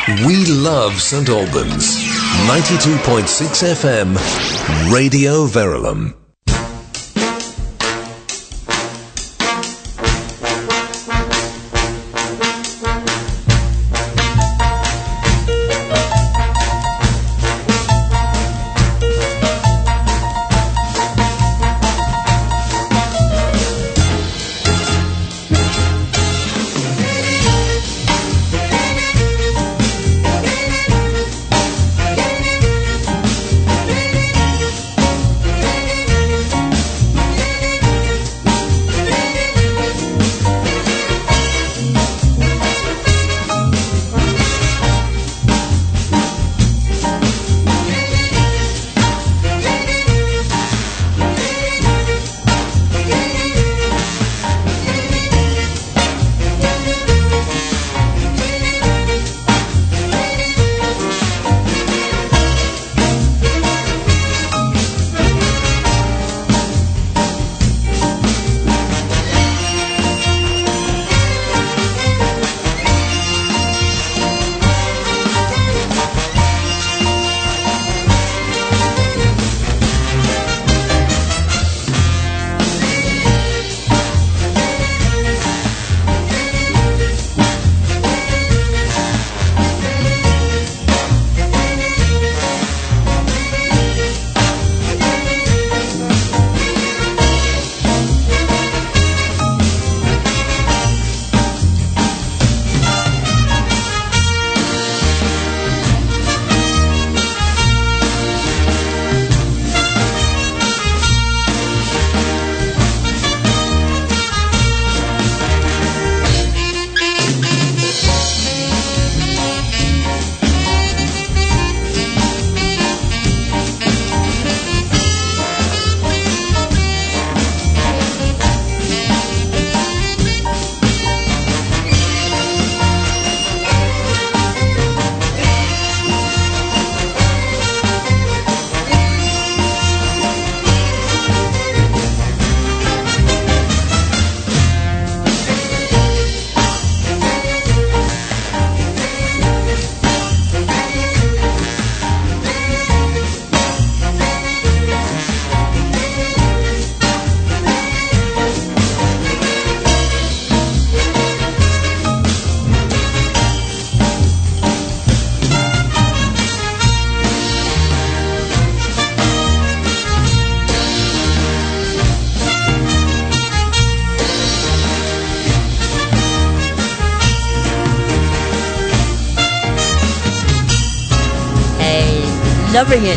We love St Albans. 92.6 FM, Radio Verulam.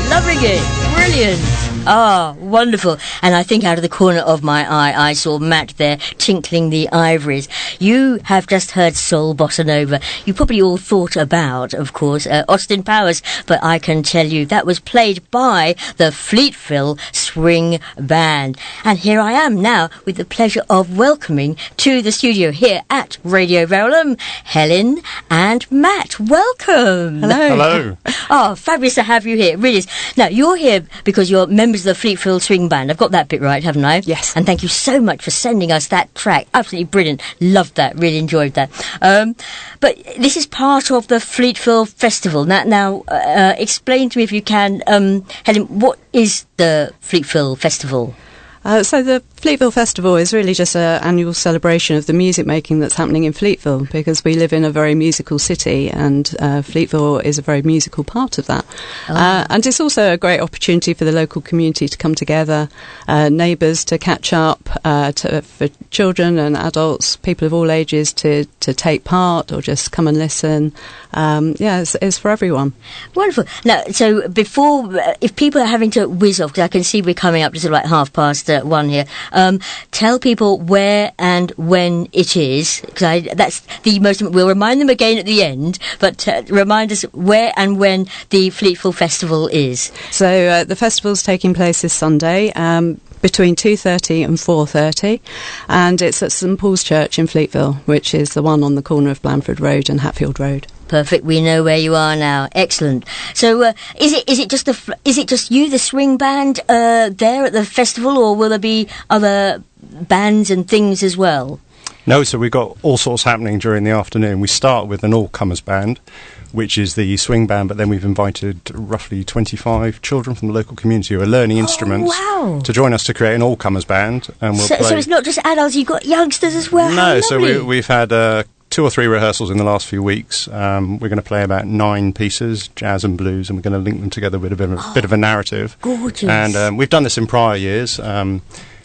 Loving it, brilliant. Ah, wonderful. And I think out of the corner of my eye, I saw Matt there tinkling the ivories. You have just heard Soul Bossa Nova. You probably all thought about, of course, Austin Powers, but I can tell you that was played by the Fleetville Swing Band. And here I am now with the pleasure of welcoming to the studio here at Radio Verulam, Helen and Matt. Welcome. Hello. Oh, fabulous to have you here. It really is. Now, you're here because you're members of the Fleetville Swing Band. I've got that bit right, haven't I? Yes. And thank you so much for sending us that track. Absolutely brilliant. Loved that. Really enjoyed that. But this is part of the Fleetville Festival. Now, explain to me if you can, Helen, what is the Fleetville Festival? So the Fleetville Festival is really just an annual celebration of the music making that's happening in Fleetville, because we live in a very musical city, and Fleetville is a very musical part of that. And it's also a great opportunity for the local community to come together, neighbours to catch up, for children and adults, people of all ages to take part or just come and listen. It's for everyone. Wonderful. Now, so before, if people are having to whiz off, because I can see we're coming up to sort of like 1:30 here, tell people where and when it is, because that's the most. We'll remind them again at the end, but remind us where and when the Fleetville Festival is. So the festival's taking place this Sunday, between 2:30 and 4:30, and it's at St Paul's Church in Fleetville, which is the one on the corner of Blandford Road and Hatfield Road. Perfect. We know where you are now. Excellent. So, is it just you, the swing band, there at the festival, or will there be other bands and things as well? No, so we've got all sorts happening during the afternoon. We start with an all-comers band, which is the swing band, but then we've invited roughly 25 children from the local community who are learning instruments to join us to create an all-comers band. And we'll so it's not just adults, you've got youngsters as well? No, so we've had 2 or 3 rehearsals in the last few weeks. We're going to play about 9 pieces, jazz and blues, and we're going to link them together with a bit of a narrative. Gorgeous. And we've done this in prior years.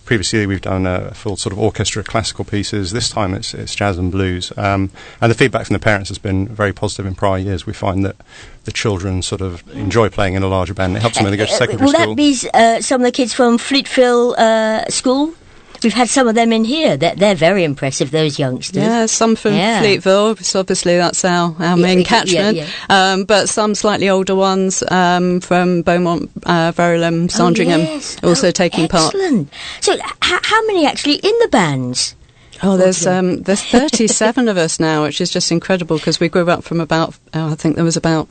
Previously, we've done a full sort of orchestra classical pieces. This time, it's jazz and blues. And the feedback from the parents has been very positive in prior years. We find that the children sort of enjoy playing in a larger band. It helps them when they go to secondary school. Will that be some of the kids from Fleetville school? We've had some of them in here. They're very impressive, those youngsters. Yeah, some from Fleetville, so obviously that's our main catchment. But some slightly older ones from Beaumont, Verulam, Sandringham, also taking part. Excellent. So how many actually in the bands? Oh, there's 37 of us now, which is just incredible because we grew up from about, I think there was about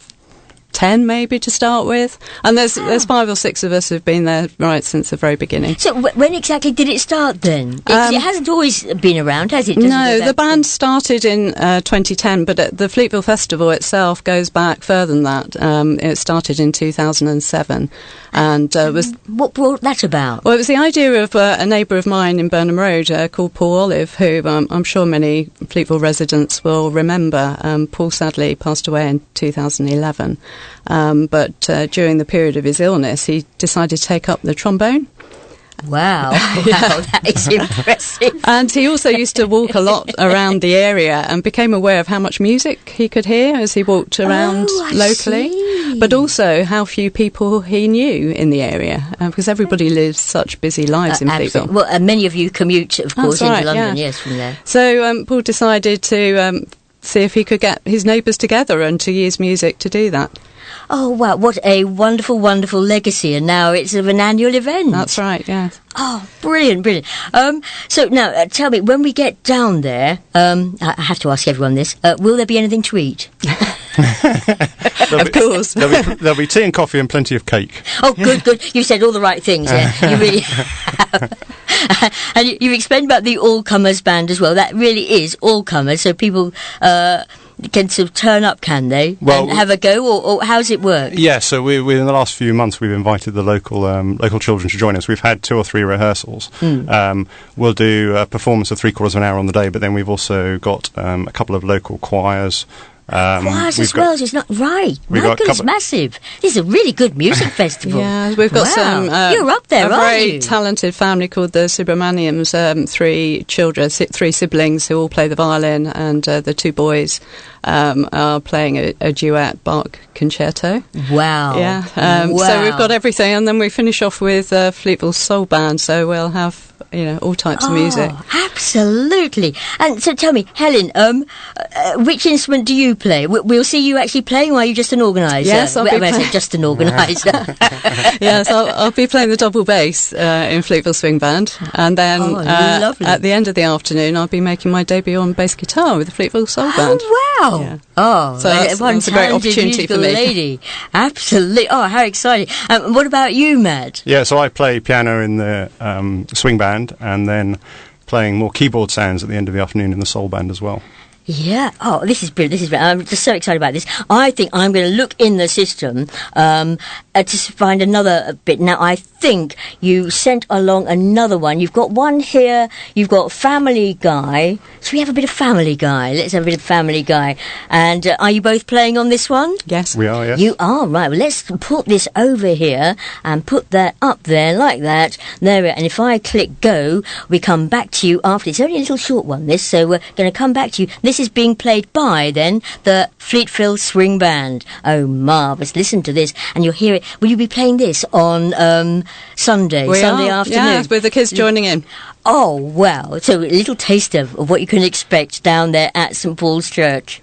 10 maybe to start with, and there's 5 or 6 of us who've been there right since the very beginning. So when exactly did it start then? It hasn't always been around, has it? No, the band started in 2010, but the Fleetville Festival itself goes back further than that. It started in 2007, and was... What brought that about? Well, it was the idea of a neighbour of mine in Burnham Road called Paul Olive, who I'm sure many Fleetville residents will remember. Paul sadly passed away in 2011. But during the period of his illness, he decided to take up the trombone. Wow, that is impressive. And he also used to walk a lot around the area and became aware of how much music he could hear as he walked around locally, but also how few people he knew in the area, because everybody lives such busy lives in Fleetville. Well, many of you commute, of course, into London, yes, from there. So Paul decided to see if he could get his neighbours together and to use music to do that. Oh, wow, what a wonderful, wonderful legacy, and now it's of an annual event. That's right, yes. Oh, brilliant, brilliant. So now, tell me, when we get down there, I have to ask everyone this, will there be anything to eat? Of course. There'll be tea and coffee and plenty of cake. Oh, good, good. You said all the right things there. You really have. And you've explained about the all-comers band as well. That really is all-comers, so people... can sort of turn up, can they? Well, and have a go, or how's it work? Yeah, so we in the last few months we've invited the local children to join us. We've had 2 or 3 rehearsals. We'll do a performance of 3/4 of an hour on the day, but then we've also got a couple of local choirs. Choirs as well, it's not right. My goodness, massive. This is a really good music festival. Yeah, we've got some. You're up there, aren't you? A very talented family called the Subramaniams. 3 children, 3 siblings who all play the violin, and the 2 boys are playing a duet Bach concerto. Wow. Yeah. Wow. So we've got everything, and then we finish off with Fleetville Soul Band. So we'll have all types of music. Absolutely. And so tell me, Helen, which instrument do you play? We'll see you actually playing, or are you just an organiser? Yes, I'll be playing. Just an organiser. Yes, I'll be playing the double bass in Fleetville Swing Band, and then at the end of the afternoon I'll be making my debut on bass guitar with the Fleetville Soul Band. Oh, wow. Yeah. Oh, so that's a great opportunity for me. Lady. Absolutely. Oh, how exciting. What about you, Matt? Yeah, so I play piano in the swing band, and then playing more keyboard sounds at the end of the afternoon in the soul band as well. Yeah. Oh, this is brilliant. This is brilliant. I'm just so excited about this. I think I'm going to look in the system to find another bit. Now, I think you sent along another one. You've got one here. You've got Family Guy. So we have a bit of Family Guy. Let's have a bit of Family Guy. And are you both playing on this one? Yes. We are, yes. You are, right. Well, let's put this over here and put that up there like that. There we are. And if I click go, we come back to you after. It's only a little short one, this. So we're going to come back to you. This is being played by, then, the Fleetville Swing Band. Oh, marvellous. Listen to this, and you'll hear it. Will you be playing this on Sunday afternoon? Yeah, with the kids joining in. Oh, wow. So a little taste of what you can expect down there at St Paul's Church.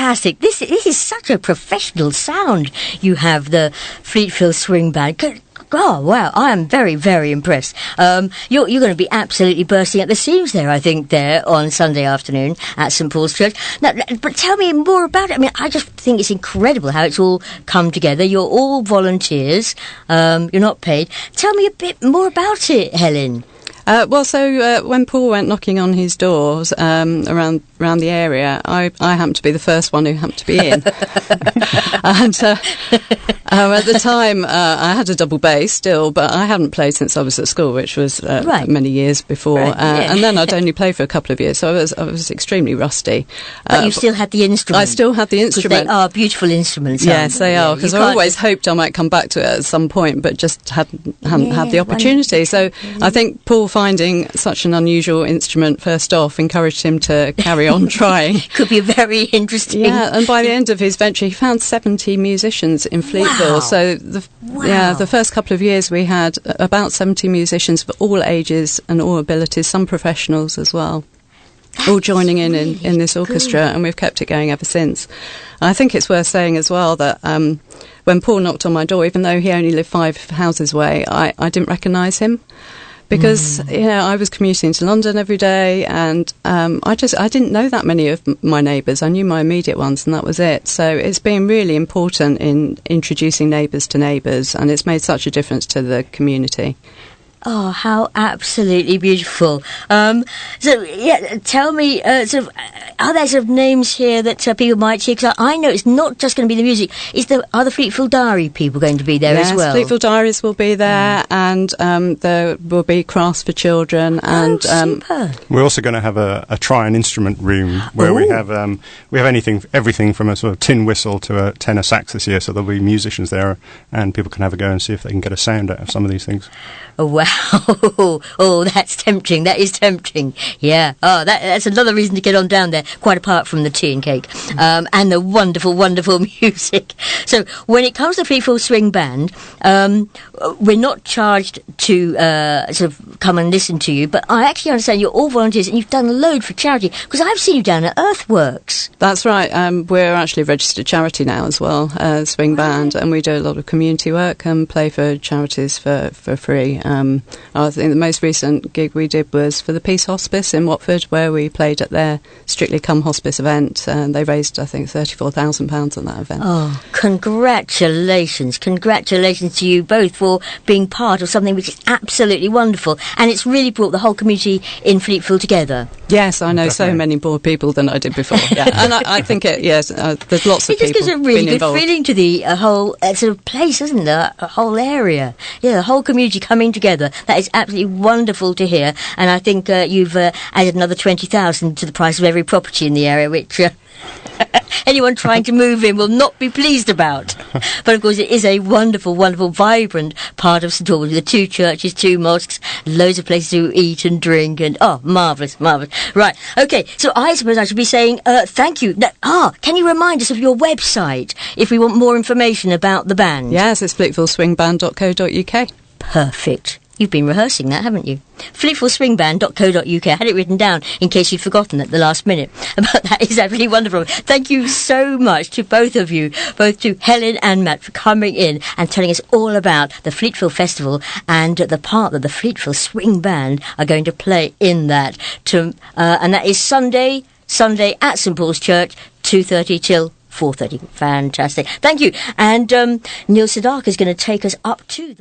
fantastic. This is such a professional sound. You have the Fleetville Swing Band. Oh, wow, I am very, very impressed. You're going to be absolutely bursting at the seams there, I think, there on Sunday afternoon at St Paul's Church. Now, but tell me more about it. I mean, I just think it's incredible how it's all come together. You're all volunteers. You're not paid. Tell me a bit more about it, Helen. When Paul went knocking on his doors around the area, I happened to be the first one who happened to be in. And at the time, I had a double bass still, but I hadn't played since I was at school, which was many years before. Right, and then I'd only played for a couple of years, so I was extremely rusty. But you still had the instrument? I still had the instrument. They are beautiful instruments. Yes, they are, because I always hoped I might come back to it at some point, but just hadn't had the opportunity. So I think Paul finding such an unusual instrument first off encouraged him to carry on trying. Could be very interesting. Yeah, and by the end of his venture, he found 70 musicians in Fleetville. Wow. So the first couple of years we had about 70 musicians for all ages and all abilities, some professionals as well. All joining in this orchestra, and we've kept it going ever since. I think it's worth saying as well that when Paul knocked on my door, even though he only lived 5 houses away, I didn't recognise him. Because I was commuting to London every day, and I didn't know that many of my neighbours. I knew my immediate ones, and that was it. So it's been really important in introducing neighbours to neighbours, and it's made such a difference to the community. Oh, how absolutely beautiful. Tell me, are there sort of names here that people might hear? Because I know it's not just going to be the music. Are the Fleetville Diary people going to be there as well? Yes, Fleetville Diaries will be there, and there will be crafts for children. And super. We're also going to have a try an instrument room where we have everything from a sort of tin whistle to a tenor sax this year. So there'll be musicians there, and people can have a go and see if they can get a sound out of some of these things. Oh, wow. Oh, that's tempting. That is tempting. Yeah. Oh, that's another reason to get on down there, quite apart from the tea and cake and the wonderful, wonderful music. So when it comes to Fleetville Swing Band, we're not charged to sort of come and listen to you, but I actually understand you're all volunteers and you've done a load for charity, because I've seen you down at Earthworks. That's right. We're actually a registered charity now as well, Swing Band, and we do a lot of community work and play for charities for free. I think the most recent gig we did was for the Peace Hospice in Watford, where we played at their Strictly Come Hospice event, and they raised, I think, £34,000 on that event. Oh, congratulations. Congratulations to you both for being part of something which is absolutely wonderful, and it's really brought the whole community in Fleetville together. Yes, I know so many more people than I did before. Yeah. And I think, there's lots of people. It just gives a really good feeling to the whole sort of place, doesn't it? The whole area. Yeah, the whole community coming together. That is absolutely wonderful to hear. And I think you've added another 20,000 to the price of every property in the area, which anyone trying to move in will not be pleased about. But of course, it is a wonderful, wonderful, vibrant part of St Albans. The 2 churches, 2 mosques, loads of places to eat and drink, and marvellous, marvellous. Right, okay, so I suppose I should be saying thank you. Can you remind us of your website if we want more information about the band? Yes, it's fleetvilleswingband.co.uk. Perfect. You've been rehearsing that, haven't you? Fleetvilleswingband.co.uk. I had it written down in case you'd forgotten at the last minute. But that is absolutely wonderful. Thank you so much to both of you, both to Helen and Matt, for coming in and telling us all about the Fleetville Festival and the part that the Fleetville Swing Band are going to play in that. And that is Sunday at St Paul's Church, 2:30 till 4:30. Fantastic. Thank you. And Neil Sedaka is going to take us up to the